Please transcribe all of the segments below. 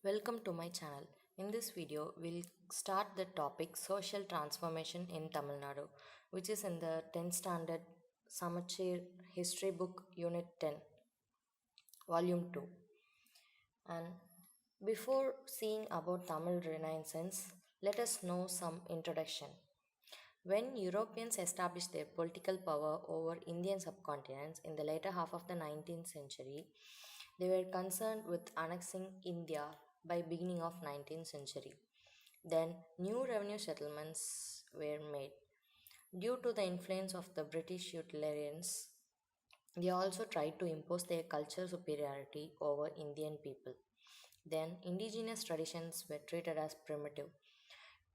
Welcome to my channel. In this video, we'll start the topic Social Transformation in Tamil Nadu, which is in the 10th standard Samachir History Book Unit 10, Volume 2. And before seeing about Tamil Renaissance, let us know some introduction. When Europeans established their political power over Indian subcontinents in the later half of the 19th century, they were concerned with annexing India by beginning of 19th century. Then new revenue settlements were made. Due to the influence of the British utilitarians, they also tried to impose their cultural superiority over Indian people. Then indigenous traditions were treated as primitive.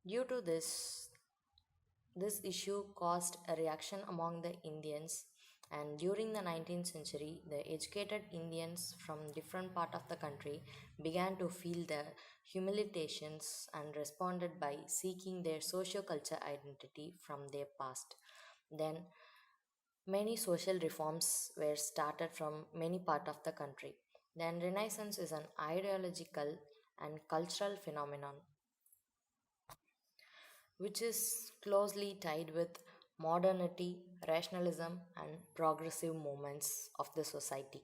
Due to this issue caused a reaction among the Indians, and during the 19th century, the educated Indians from different part of the country began to feel the humiliations and responded by seeking their socio-cultural identity from their past. Then many social reforms were started from many part of the country. Then Renaissance is an ideological and cultural phenomenon which is closely tied with modernity, rationalism, and progressive movements of the society.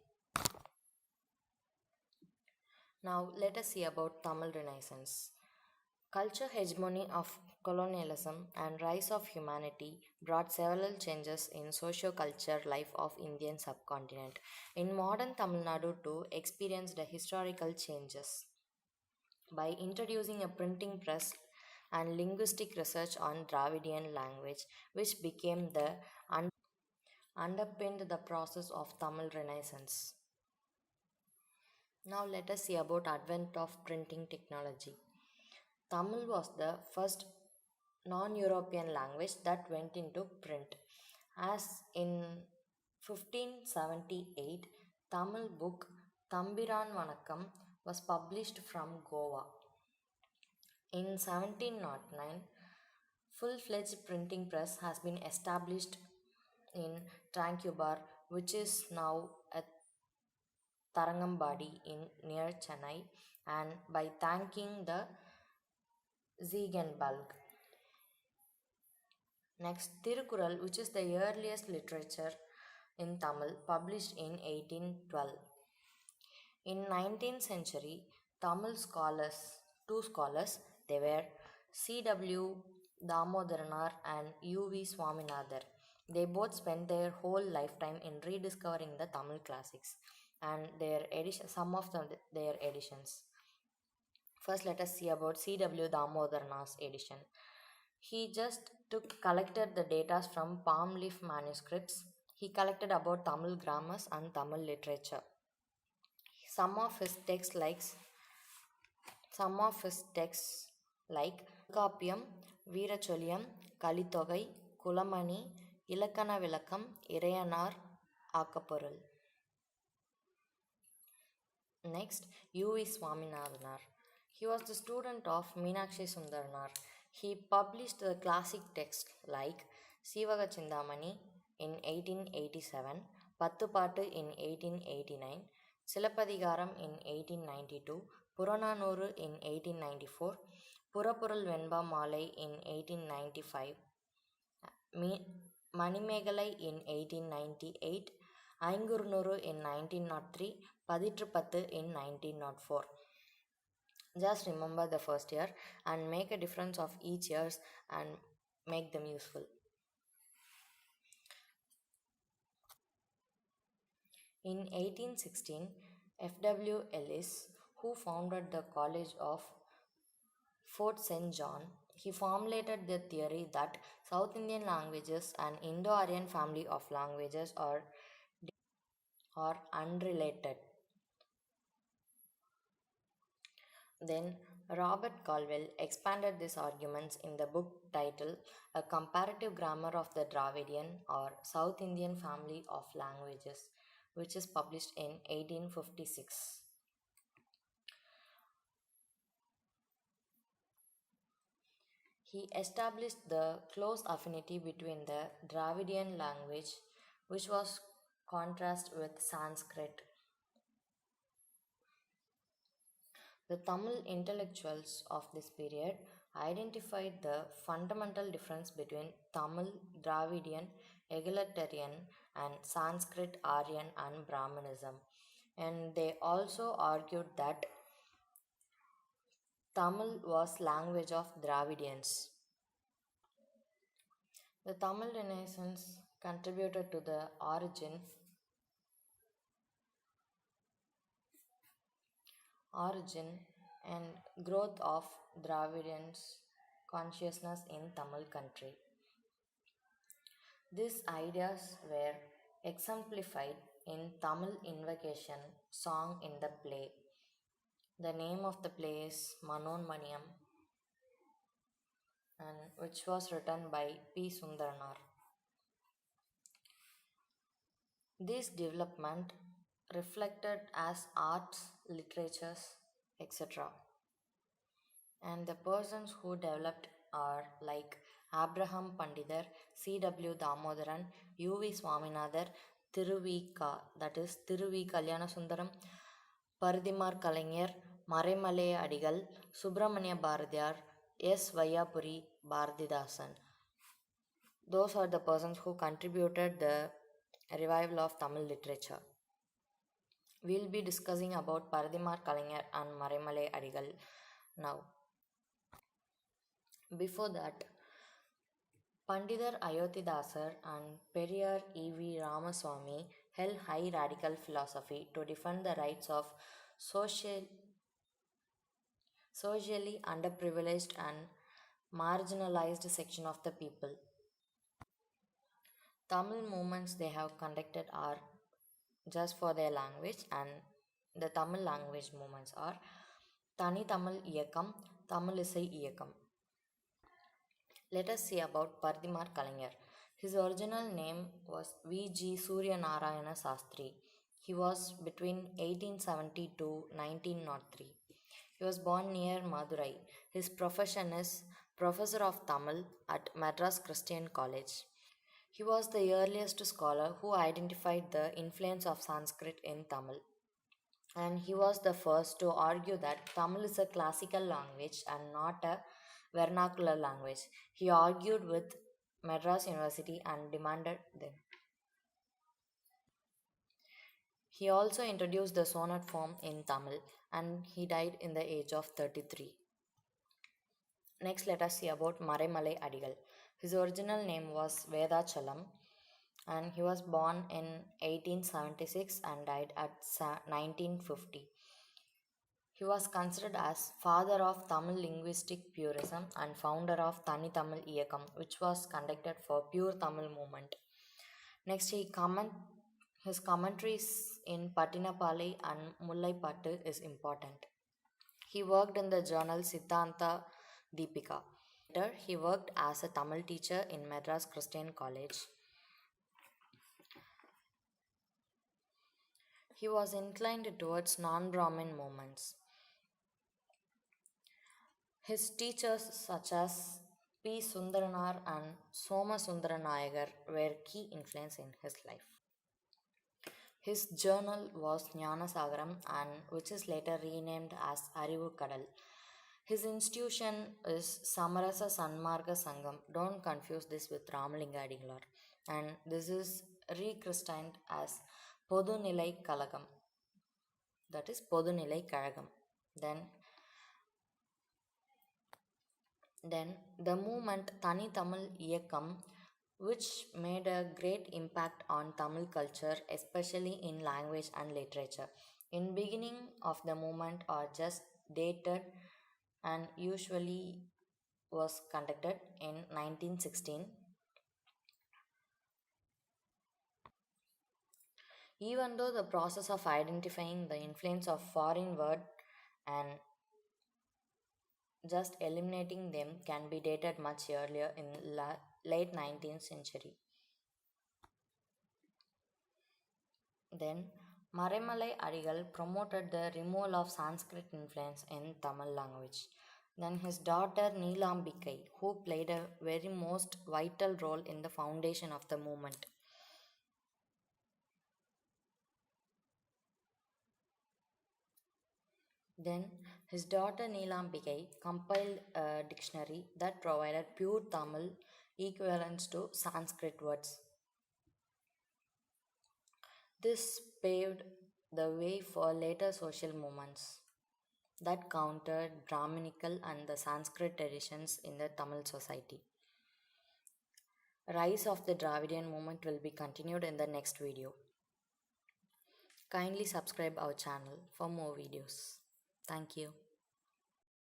Now, let us see about Tamil Renaissance. Culture hegemony of colonialism and rise of humanity brought several changes in socio-culture life of Indian subcontinent. In modern Tamil Nadu too experienced historical changes by introducing a printing press and linguistic research on Dravidian language, which became the underpinned the process of Tamil Renaissance. Now let us see about advent of printing technology. Tamil was the first non-European language that went into print. As in 1578, Tamil book Tambiran Vanakkam was published from Goa. In 1709, full-fledged printing press has been established in Tranquebar, which is now at Tarangambadi in near Chennai, and by thanking the Ziegenbalg. Next, Tirukural, which is the earliest literature in Tamil, published in 1812. In 19th century, Tamil scholars, two scholars, they were C.W. Damodaranar and U.V. Swaminathan. They both spent their whole lifetime in rediscovering the Tamil classics and some of their editions. First, let us see about C.W. Damodaranar's edition. He just collected the data from palm leaf manuscripts. He collected about Tamil grammars and Tamil literature. Some of his texts like Kappiyam, Veeracholiyam, Kalitogai, Kulamani, Ilakana Vilakam, Irayanar, Akaporul. Next, U.V. Swaminathanar. He was the student of Meenakshi Sundaranar. He published the classic texts like Sivaga Chindamani in 1887, Pattupattu in 1889, Silappadigaram in 1892, Purananuru in 1894, Purapural Venba Malai in 1895, Manimegalai in 1898, Aingurnuru in 1903, Paditrupattu in 1904. Just remember the first year and make a difference of each years and make them useful. In 1816, F.W. Ellis, who founded the College of Fort St. John, he formulated the theory that South Indian languages and Indo-Aryan family of languages are unrelated. Then Robert Caldwell expanded these arguments in the book titled A Comparative Grammar of the Dravidian or South Indian Family of Languages, which is published in 1856. He established the close affinity between the Dravidian language, which was contrast with Sanskrit. The Tamil intellectuals of this period identified the fundamental difference between Tamil Dravidian, egalitarian, and Sanskrit Aryan and Brahmanism. And they also argued that Tamil was language of Dravidians. The Tamil Renaissance contributed to the origin and growth of Dravidians consciousness in Tamil country. These ideas were exemplified in Tamil invocation song in the play. The name of the play is Manonmaniyam and which was written by P. Sundaranar. This development reflected as arts, literatures, etc. And the persons who developed are like Abraham Pandidar, C.W. Damodaran, U.V. Swaminathan, Thiruvi that is Thiruvi Kalyana Sundaram, Paridimar Kalaignar, Maraimale Adigal, Subramanya Bharatiyar, S. Vayapuri, Bharatidasan. Those are the persons who contributed the revival of Tamil literature. We'll be discussing about Paridimar Kalaignar and Maraimale Adigal now. Before that, Pandidar Ayodhidasar and Periyar E.V. Ramaswamy held high radical philosophy to defend the rights of social, socially underprivileged and marginalized section of the people. Tamil movements they have conducted are just for their language, and the Tamil language movements are Tani Tamil Iyakam, Tamil Isai Iyakam. Let us see about Paridimar Kalaignar. His original name was V.G. Surya Narayana Sastri. He was between 1870 to 1903. He was born near Madurai. His profession is Professor of Tamil at Madras Christian College. He was the earliest scholar who identified the influence of Sanskrit in Tamil. And he was the first to argue that Tamil is a classical language and not a vernacular language. He argued with Madras University and demanded them. He also introduced the sonnet form in Tamil and he died in the age of 33. Next, let us see about Maraimale Adigal. His original name was Vedachalam and he was born in 1876 and died at 1950. He was considered as father of Tamil linguistic purism and founder of Tani Tamil Iyakam, which was conducted for pure Tamil movement. Next, his commentaries in Patinapalai and Mullaipattu is important. He worked in the journal Siddhanta Deepika. Later, he worked as a Tamil teacher in Madras Christian College. He was inclined towards non-Brahmin movements. His teachers such as P. Sundaranar and Soma Sundaranayagar were key influence in his life. His journal was Jnanasagaram and which is later renamed as Arivu Kadal. His institution is Samarasa Sanmarga Sangam. Don't confuse this with Ramalinga Adigalar. And this is rechristened as Podunilai Kalagam. That is Podunilai Kalagam. Then the movement Tani Tamil Iyakam, which made a great impact on Tamil culture, especially in language and literature. In beginning of the movement are just dated and usually was conducted in 1916. Even though the process of identifying the influence of foreign word and just eliminating them can be dated much earlier in late 19th century. Then Maraimale Adigal promoted the removal of Sanskrit influence in Tamil language. Then his daughter Neelambikai, who played a very most vital role in the foundation of the movement. Then His daughter Neelambikai compiled a dictionary that provided pure Tamil equivalents to Sanskrit words. This paved the way for later social movements that countered Brahminical and the Sanskrit traditions in the Tamil society. Rise of the Dravidian movement will be continued in the next video. Kindly subscribe our channel for more videos. Thank you.